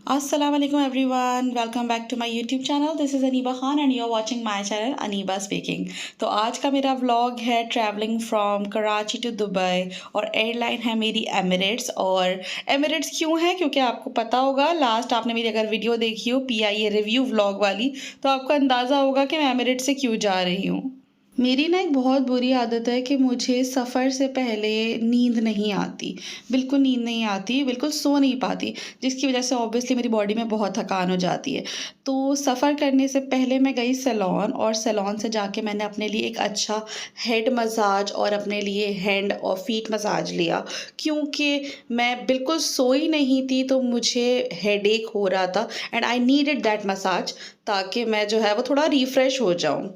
Assalamu alaikum everyone, welcome back to my YouTube channel. This is Aniba Khan and you're watching my channel Aniba Speaking. तो आज का मेरा vlog है travelling from Karachi to Dubai और airline है मेरी Emirates. और एमिरेट्स क्यों है, क्योंकि आपको पता होगा लास्ट आपने मेरी अगर वीडियो देखी हो PIA रिव्यू व्लॉग वाली तो आपको अंदाज़ा होगा कि मैं एमिरेट्स से क्यों जा रही हूँ। मेरी ना एक बहुत बुरी आदत है कि मुझे सफ़र से पहले नींद नहीं आती, बिल्कुल नींद नहीं आती, बिल्कुल सो नहीं पाती, जिसकी वजह से ऑब्वियसली मेरी बॉडी में बहुत थकान हो जाती है। तो सफ़र करने से पहले मैं गई सैलून और सैलून से जाके मैंने अपने लिए एक अच्छा हेड मसाज और अपने लिए हैंड और फीट मसाज लिया, क्योंकि मैं बिल्कुल सोई नहीं थी तो मुझे हेडेक हो रहा था and I needed that massage ताकि मैं जो है वो थोड़ा रिफ़्रेश हो जाऊँ।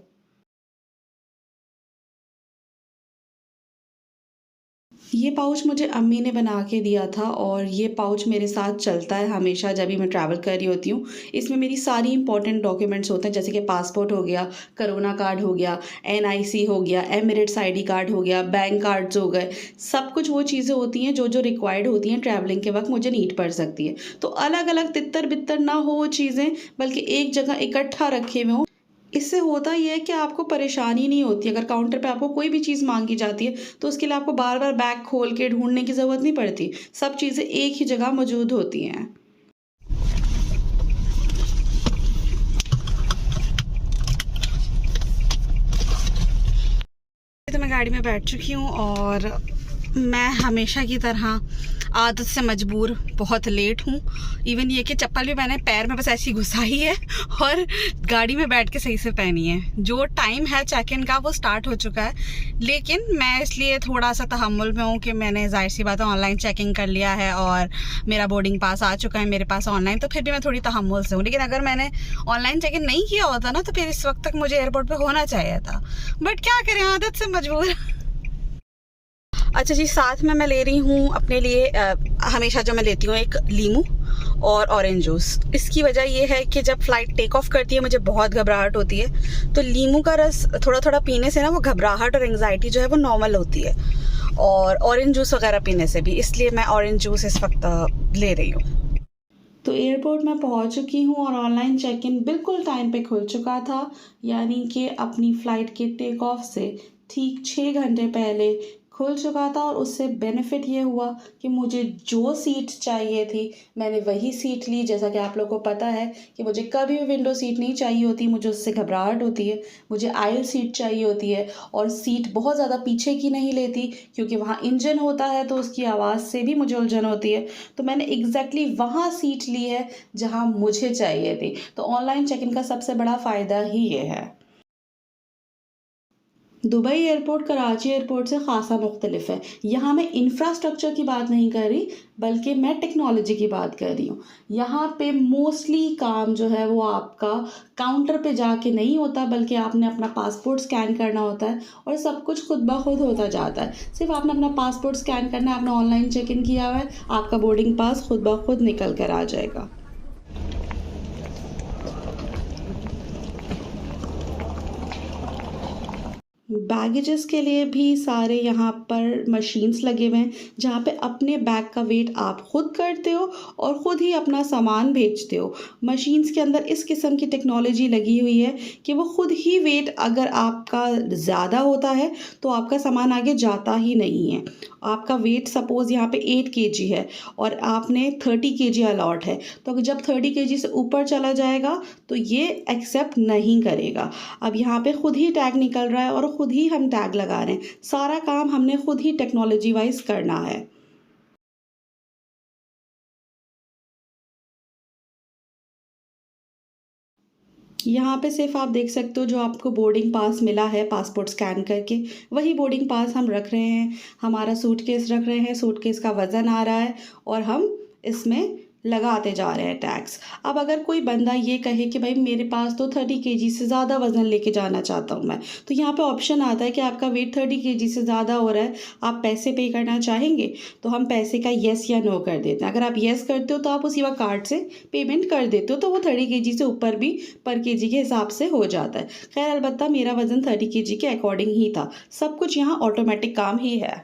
ये पाउच मुझे अम्मी ने बना के दिया था और ये पाउच मेरे साथ चलता है हमेशा जब भी मैं ट्रैवल कर रही होती हूँ। इसमें मेरी सारी इंपॉर्टेंट डॉक्यूमेंट्स होते हैं, जैसे कि पासपोर्ट हो गया, कोरोना कार्ड हो गया, NIC हो गया, एमिरेट्स ID कार्ड हो गया, बैंक कार्ड्स हो गए। सब कुछ वो चीज़ें होती हैं जो जो रिक्वायर्ड होती हैं ट्रैवलिंग के वक्त मुझे नीड पड़ सकती है। तो अलग अलग तितर बितर ना हो वो चीज़ें, बल्कि एक जगह इकट्ठा रखे हुए हों। इससे होता ये है कि आपको परेशानी नहीं होती। अगर काउंटर पे आपको कोई भी चीज़ माँगी जाती है तो उसके लिए आपको बार-बार बैग खोल के ढूँढने की ज़रूरत नहीं पड़ती। सब चीज़ें एक ही जगह मौजूद होती हैं। तो मैं गाड़ी में बैठ चुकी हूँ और मैं हमेशा की तरह आदत से मजबूर बहुत लेट हूँ। इवन ये कि चप्पल भी मैंने पैर में बस ऐसी घुसाई है और गाड़ी में बैठ के सही से पहनी है। जो टाइम है चेक इन का वो स्टार्ट हो चुका है, लेकिन मैं इसलिए थोड़ा सा तहम्मुल में हूँ कि मैंने जाहिर सी बात है ऑनलाइन चेकिंग कर लिया है और मेरा बोर्डिंग पास आ चुका है मेरे पास ऑनलाइन, तो फिर भी मैं थोड़ी तहम्मुल से हूँ। लेकिन अगर मैंने ऑनलाइन चेक इन नहीं किया होता ना तो फिर इस वक्त तक मुझे एयरपोर्ट पर होना चाहिए था, बट क्या करें, आदत से मजबूर। अच्छा जी, साथ में मैं ले रही हूँ अपने लिए हमेशा जो मैं लेती हूँ एक लीमू और ऑरेंज जूस। इसकी वजह ये है कि जब फ़्लाइट टेक ऑफ करती है मुझे बहुत घबराहट होती है, तो लीमू का रस थोड़ा थोड़ा पीने से ना वो घबराहट और एंग्जाइटी जो है वो नॉर्मल होती है, और ऑरेंज जूस वगैरह पीने से भी, इसलिए मैं ऑरेंज जूस इस वक्त ले रही हूँ। तो एयरपोर्ट में पहुंच चुकी हूं और ऑनलाइन चेक इन बिल्कुल टाइम पे खुल चुका था, यानी कि अपनी फ़्लाइट के टेक ऑफ से ठीक 6 घंटे पहले खुल चुका था। और उससे बेनिफिट ये हुआ कि मुझे जो सीट चाहिए थी मैंने वही सीट ली। जैसा कि आप लोगों को पता है कि मुझे कभी भी विंडो सीट नहीं चाहिए होती, मुझे उससे घबराहट होती है। मुझे आयल सीट चाहिए होती है और सीट बहुत ज़्यादा पीछे की नहीं लेती, क्योंकि वहाँ इंजन होता है तो उसकी आवाज़ से भी मुझे उलझन होती है। तो मैंने एग्जैक्टली वहाँ सीट ली है जहाँ मुझे चाहिए थी। तो ऑनलाइन चेक इन का सबसे बड़ा फ़ायदा ही ये है। दुबई एयरपोर्ट कराची एयरपोर्ट से ख़ासा मुख्तलिफ है। यहाँ मैं इंफ्रास्ट्रक्चर की बात नहीं कर रही, बल्कि मैं टेक्नोलॉजी की बात कर रही हूँ। यहाँ पे मोस्टली काम जो है वो आपका काउंटर पे जाके नहीं होता, बल्कि आपने अपना पासपोर्ट स्कैन करना होता है और सब कुछ खुद ब खुद होता जाता है। सिर्फ आपने अपना पासपोर्ट स्कैन करना है, आपने ऑनलाइन चेक इन किया हुआ है, आपका बोर्डिंग पास खुद ब खुद निकल कर आ जाएगा। बैगेजेस के लिए भी सारे यहाँ पर मशीन्स लगे हुए हैं, जहाँ पे अपने बैग का वेट आप खुद करते हो और ख़ुद ही अपना सामान भेजते हो। मशीन्स के अंदर इस किस्म की टेक्नोलॉजी लगी हुई है कि वो ख़ुद ही वेट, अगर आपका ज़्यादा होता है तो आपका सामान आगे जाता ही नहीं है। आपका वेट सपोज़ यहाँ पे 8 kg है और आपने 30 kg अलॉट है, तो जब 30 kg से ऊपर चला जाएगा तो ये एक्सेप्ट नहीं करेगा। अब यहाँ पे खुद ही टैग निकल रहा है और खुद ही हम टैग लगा रहे हैं। सारा काम हमने खुद ही टेक्नोलॉजी वाइज करना है। यहाँ पे सिर्फ आप देख सकते हो जो आपको बोर्डिंग पास मिला है पासपोर्ट स्कैन करके, वही बोर्डिंग पास हम रख रहे हैं। हमारा सूटकेस रख रहे हैं, सूटकेस का वज़न आ रहा है और हम इसमें लगाते जा रहे हैं टैग्स। अब अगर कोई बंदा ये कहे कि भाई मेरे पास तो 30 kg से ज़्यादा वज़न लेके जाना चाहता हूँ मैं, तो यहाँ पे ऑप्शन आता है कि आपका वेट 30 kg से ज़्यादा हो रहा है, आप पैसे पे करना चाहेंगे? तो हम पैसे का येस या नो कर देते हैं। अगर आप येस करते हो तो आप उसी वक्त कार्ड से पेमेंट कर देते हो, तो वो 30 kg से ऊपर भी पर केजी के हिसाब से हो जाता है। खैर, अलबत्ता मेरा वज़न 30 kg के अकॉर्डिंग ही था। सब कुछ यहाँ ऑटोमेटिक काम ही है।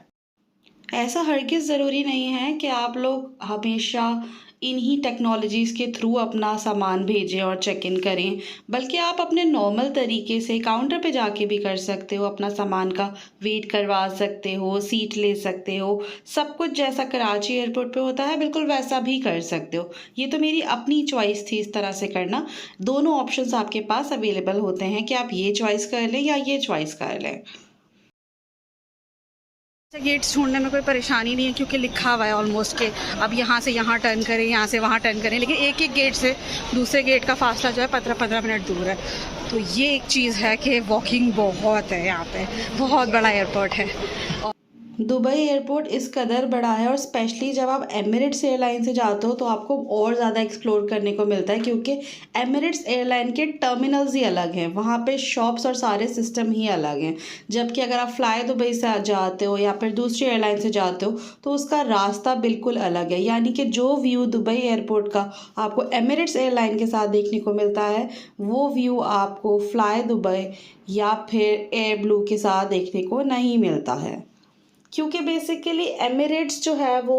ऐसा हरगिज़ ज़रूरी नहीं है कि आप लोग हमेशा इन्हीं टेक्नोलॉजीज़ के थ्रू अपना सामान भेजें और चेक इन करें, बल्कि आप अपने नॉर्मल तरीके से काउंटर पे जाके भी कर सकते हो, अपना सामान का वेट करवा सकते हो, सीट ले सकते हो, सब कुछ जैसा कराची एयरपोर्ट पे होता है बिल्कुल वैसा भी कर सकते हो। ये तो मेरी अपनी चॉइस थी इस तरह से करना। दोनों ऑप्शंस आपके पास अवेलेबल होते हैं कि आप ये चॉइस कर लें या ये चॉइस कर लें। गेट्स ढूंढने में कोई परेशानी नहीं है क्योंकि लिखा हुआ है ऑलमोस्ट के अब यहाँ से यहाँ टर्न करें, यहाँ से वहाँ टर्न करें, लेकिन एक एक गेट से दूसरे गेट का फासला जो है 15-15 मिनट दूर है। तो ये एक चीज़ है कि वॉकिंग बहुत है, यहाँ पे बहुत बड़ा एयरपोर्ट है। दुबई एयरपोर्ट इस कदर बड़ा है और स्पेशली जब आप एमिरेट्स एयरलाइन से जाते हो तो आपको और ज़्यादा एक्सप्लोर करने को मिलता है, क्योंकि एमिरेट्स एयरलाइन के टर्मिनल्स ही अलग हैं, वहाँ पे शॉप्स और सारे सिस्टम ही अलग हैं। जबकि अगर आप फ्लाई दुबई से जाते हो या फिर दूसरी एयरलाइन से जाते हो तो उसका रास्ता बिल्कुल अलग है। यानी कि जो व्यू दुबई एयरपोर्ट का आपको एमिरेट्स एयरलाइन के साथ देखने को मिलता है वो व्यू आपको फ्लाई दुबई या फिर एयर ब्लू के साथ देखने को नहीं मिलता है, क्योंकि बेसिकली एमिरेट्स जो है वो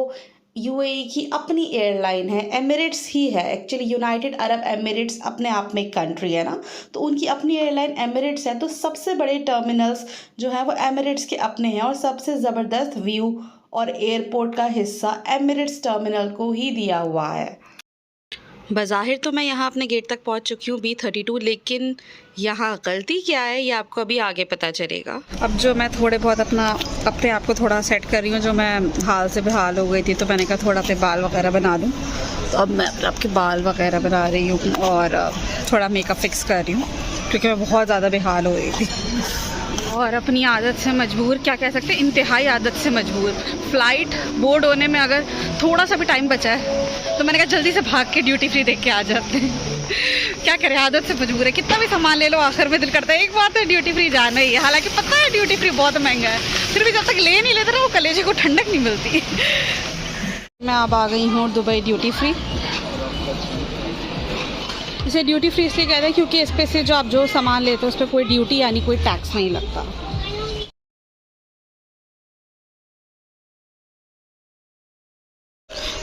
यूएई की अपनी एयरलाइन है। एमिरेट्स ही है एक्चुअली, यूनाइटेड अरब एमिरेट्स अपने आप में एक कंट्री है ना, तो उनकी अपनी एयरलाइन एमिरेट्स है। तो सबसे बड़े टर्मिनल्स जो है वो एमिरेट्स के अपने हैं और सबसे ज़बरदस्त व्यू और एयरपोर्ट का हिस्सा एमिरेट्स टर्मिनल को ही दिया हुआ है। बज़ाहिर तो मैं यहाँ अपने गेट तक पहुँच चुकी हूँ B32, लेकिन यहाँ गलती क्या है ये आपको अभी आगे पता चलेगा। अब जो मैं थोड़े बहुत अपने आप को थोड़ा सेट कर रही हूँ, जो मैं हाल से बेहाल हो गई थी, तो मैंने कहा थोड़ा अपने बाल वगैरह बना दूँ। तो अब मैं आपके बाल वगैरह बना रही हूँ और थोड़ा मेकअप फिक्स कर रही हूँ क्योंकि मैं बहुत ज़्यादा बेहाल हो गई थी और अपनी आदत से मजबूर, क्या कह सकते हैं, इंतहाई आदत से मजबूर। फ़्लाइट बोर्ड होने में अगर थोड़ा सा भी टाइम बचा है तो मैंने कहा जल्दी से भाग के ड्यूटी फ्री देख के आ जाते हैं। क्या करें, आदत से मजबूर है। कितना भी सामान ले लो आखिर में दिल करता है एक बार तो ड्यूटी फ्री जाना ही है। हालांकि पता है ड्यूटी फ्री बहुत महंगा है, फिर भी जब तक ले नहीं लेते ना वो कलेजे को ठंडक नहीं मिलती। मैं अब आ गई हूँ दुबई ड्यूटी फ्री। इसे ड्यूटी फ्री इसलिए कहते हैं क्योंकि इस पे से जो आप जो सामान लेते हो उस पर कोई ड्यूटी यानी कोई टैक्स नहीं लगता।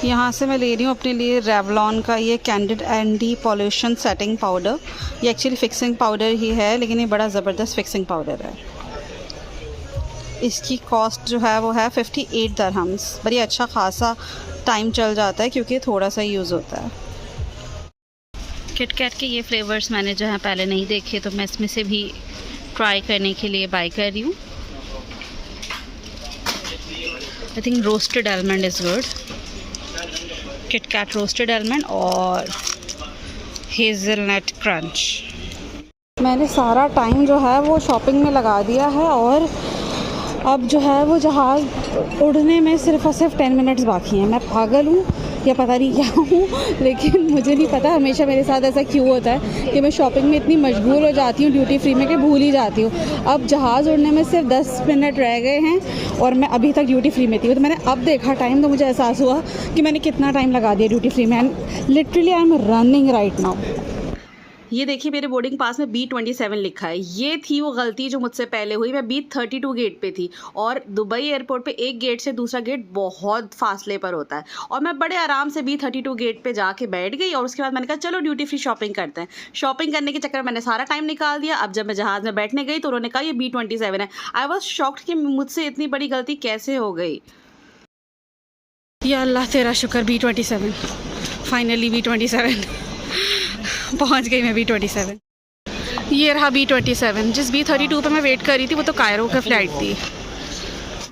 यहाँ से मैं ले रही हूँ अपने लिए रेवलॉन का ये candid anti pollution setting powder. ये एक्चुअली फिक्सिंग पाउडर ही है, लेकिन ये बड़ा ज़बरदस्त फिक्सिंग पाउडर है। इसकी कॉस्ट जो है वो है 58 दिरहम्स। बड़ी अच्छा खासा टाइम चल जाता है क्योंकि थोड़ा सा यूज़ होता है। किटकैट के ये फ्लेवर्स मैंने जो है पहले नहीं देखे, तो मैं इसमें से भी ट्राई करने के लिए बाय कर रही हूँ। I think roasted almond is good. KitKat roasted almond और हेज़लनट क्रंच। मैंने सारा टाइम जो है वो शॉपिंग में लगा दिया है और अब जो है वो जहाज़ उड़ने में सिर्फ और सिर्फ 10 मिनट्स बाकी हैं। मैं पागल हूँ या पता नहीं क्या हूँ, लेकिन मुझे नहीं पता हमेशा मेरे साथ ऐसा क्यों होता है कि मैं शॉपिंग में इतनी मशगूल हो जाती हूँ ड्यूटी फ्री में कि भूल ही जाती हूँ। अब जहाज़ उड़ने में सिर्फ 10 मिनट रह गए हैं और मैं अभी तक ड्यूटी फ्री में थी। तो मैंने अब देखा टाइम तो मुझे एहसास हुआ कि मैंने कितना टाइम लगा दिया ड्यूटी फ्री में। And literally I am running right now. ये देखिए मेरे बोर्डिंग पास में B27 लिखा है। ये थी वो गलती जो मुझसे पहले हुई। मैं B32 गेट पे थी और दुबई एयरपोर्ट पे एक गेट से दूसरा गेट बहुत फासले पर होता है और मैं बड़े आराम से B32 गेट पे जाके बैठ गई और उसके बाद मैंने कहा चलो ड्यूटी फ्री शॉपिंग करते हैं। शॉपिंग करने के चक्कर में मैंने सारा टाइम निकाल दिया। अब जब मैं जहाज़ में बैठने गई तो उन्होंने कहा ये B27 है। आई वॉज शॉक्ड कि मुझसे इतनी बड़ी गलती कैसे हो गई। या अल्लाह तेरा शुक्र, B27 फाइनली B27 पहुंच गई मैं B27। ये रहा B27। जिस B32 पे मैं वेट कर रही थी वो तो कायरो का फ़्लाइट थी।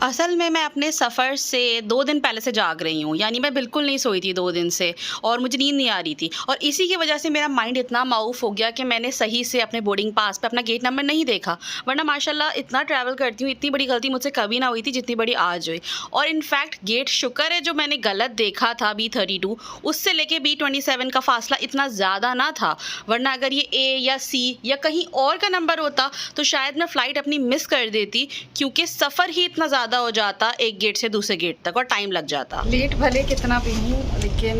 असल में मैं अपने सफ़र से 2 दिन पहले से जाग रही हूँ, यानी मैं बिल्कुल नहीं सोई थी 2 दिन से और मुझे नींद नहीं आ रही थी और इसी की वजह से मेरा माइंड इतना माऊफ हो गया कि मैंने सही से अपने बोर्डिंग पास पे अपना गेट नंबर नहीं देखा। वरना माशाल्लाह इतना ट्रैवल करती हूँ, इतनी बड़ी गलती मुझसे कभी ना हुई थी जितनी बड़ी आज हुई। और इनफैक्ट गेट शुक्र है जो मैंने गलत देखा था B32 उससे लेके B27 का फासला इतना ज़्यादा ना था, वरना अगर ये A या C या कहीं और का नंबर होता तो शायद मैं फ़्लाइट अपनी मिस कर देती, क्योंकि सफ़र ही इतना ज़्यादा हो जाता एक गेट से दूसरे गेट तक और टाइम लग जाता। लेट भले कितना भी हूँ, लेकिन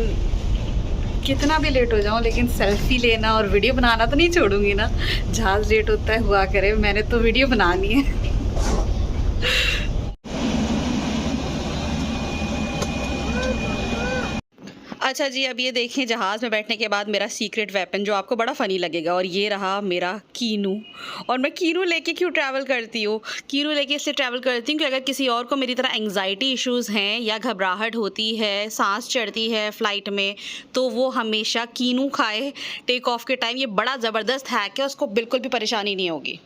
कितना भी लेट हो जाऊँ, लेकिन सेल्फी लेना और वीडियो बनाना तो नहीं छोड़ूंगी ना। जहाज़ लेट होता है हुआ करे, मैंने तो वीडियो बनानी है। अच्छा जी, अब ये देखें जहाज़ में बैठने के बाद मेरा सीक्रेट वेपन जो आपको बड़ा फ़नी लगेगा, और ये रहा मेरा कीनू। और मैं कीनू लेके क्यों ट्रैवल करती हूँ? कीनू लेके इसलिए ट्रैवल करती हूँ कि अगर किसी और को मेरी तरह एंग्जायटी इश्यूज़ हैं या घबराहट होती है, सांस चढ़ती है फ़्लाइट में, तो वो हमेशा कीनू खाए टेक ऑफ के टाइम। ये बड़ा ज़बरदस्त हैक है, उसको बिल्कुल भी परेशानी नहीं होगी।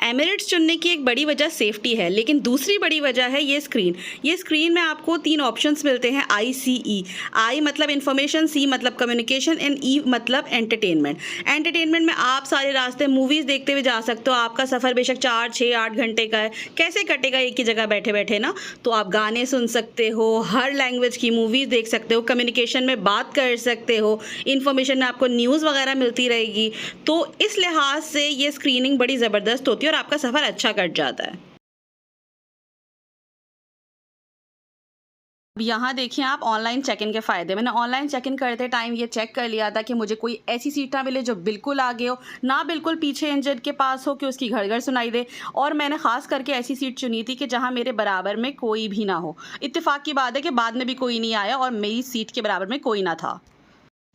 एमिरेट्स चुनने की एक बड़ी वजह सेफ्टी है, लेकिन दूसरी बड़ी वजह है ये स्क्रीन। ये स्क्रीन में आपको 3 ऑप्शंस मिलते हैं, ICE। आई मतलब इन्फॉर्मेशन, C मतलब कम्युनिकेशन एंड E मतलब एंटरटेनमेंट। एंटरटेनमेंट में आप सारे रास्ते मूवीज़ देखते हुए जा सकते हो। आपका सफ़र बेशक 4, 6, 8 घंटे का है, कैसे कटेगा एक ही जगह बैठे बैठे ना? तो आप गाने सुन सकते हो, हर लैंग्वेज की मूवीज़ देख सकते हो, कम्युनिकेशन में बात कर सकते हो, इन्फॉर्मेशन में आपको न्यूज़ वगैरह मिलती रहेगी। तो इस लिहाज से ये स्क्रीनिंग बड़ी ज़बरदस्त होती है और आपका सफ़र अच्छा कट जाता है। अब यहाँ देखिए आप ऑनलाइन चेक इन के फ़ायदे। मैंने ऑनलाइन चेक इन करते टाइम ये चेक कर लिया था कि मुझे कोई ऐसी सीट ना मिले जो बिल्कुल आगे हो, ना बिल्कुल पीछे इंजन के पास हो कि उसकी घड़-घड़ सुनाई दे, और मैंने ख़ास करके ऐसी सीट चुनी थी कि जहाँ मेरे बराबर में कोई भी ना हो। इत्तेफ़ाक की बात है कि बाद में भी कोई नहीं आया और मेरी सीट के बराबर में कोई ना था।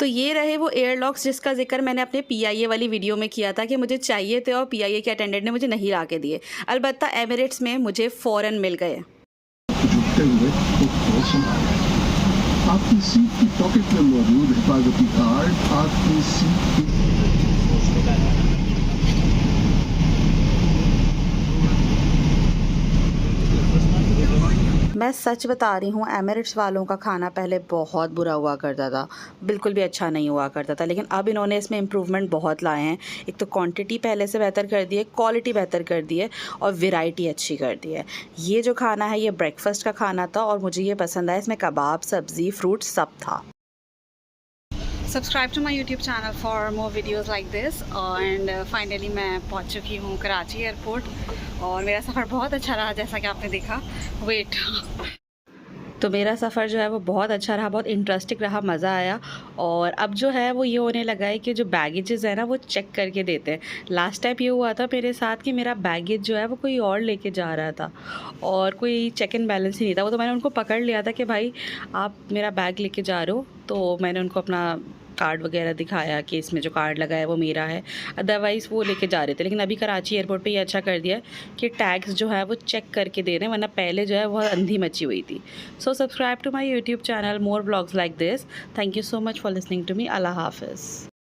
तो ये रहे वो एयरलॉक्स जिसका ज़िक्र मैंने अपने PIA वाली वीडियो में किया था कि मुझे चाहिए थे और PIA के अटेंडेंट ने मुझे नहीं ला के दिए। अलबत्ता एमिरेट्स में मुझे फ़ौरन मिल गए। आपकी सीट की पॉकेट में मौजूद हिफाजती कार्ड आपकी सीट की मैं सच बता रही हूँ, एमिरेट्स वालों का खाना पहले बहुत बुरा हुआ करता था, बिल्कुल भी अच्छा नहीं हुआ करता था, लेकिन अब इन्होंने इसमें इम्प्रूवमेंट बहुत लाए हैं। एक तो क्वांटिटी पहले से बेहतर कर दी है, क्वालिटी बेहतर कर दी है और वैरायटी अच्छी कर दी है। ये जो खाना है ये ब्रेकफास्ट का खाना था और मुझे ये पसंद आया। इसमें कबाब, सब्ज़ी, फ्रूट सब था। Subscribe to my YouTube channel for more videos like this. And finally मैं पहुंच चुकी हूँ कराची एयरपोर्ट और मेरा सफ़र बहुत अच्छा रहा जैसा कि आपने देखा। वेट तो मेरा सफ़र जो है वो बहुत अच्छा रहा, बहुत इंटरेस्टिंग रहा, मज़ा आया। और अब जो है वो ये होने लगा है कि जो बैगेजेस है ना वो चेक करके देते हैं। लास्ट टाइम ये हुआ था मेरे साथ कि मेरा बैगेज जो है वो कोई और लेके जा रहा था और कोई चेक एंड बैलेंस ही नहीं था। वो तो मैंने उनको पकड़ लिया था कि भाई आप मेरा बैग लेके जा रहे हो, तो मैंने उनको अपना कार्ड वगैरह दिखाया कि इसमें जो कार्ड लगा है वो मेरा है, अदरवाइज़ वो लेके जा रहे थे। लेकिन अभी कराची एयरपोर्ट पे ये अच्छा कर दिया है कि टैग्स जो है वो चेक करके दे रहे हैं, वरना पहले जो है वो अंधी मची हुई थी। So subscribe to my YouTube channel, more vlogs like this. Thank you so much for listening to me. अल्लाह हाफ़िज़।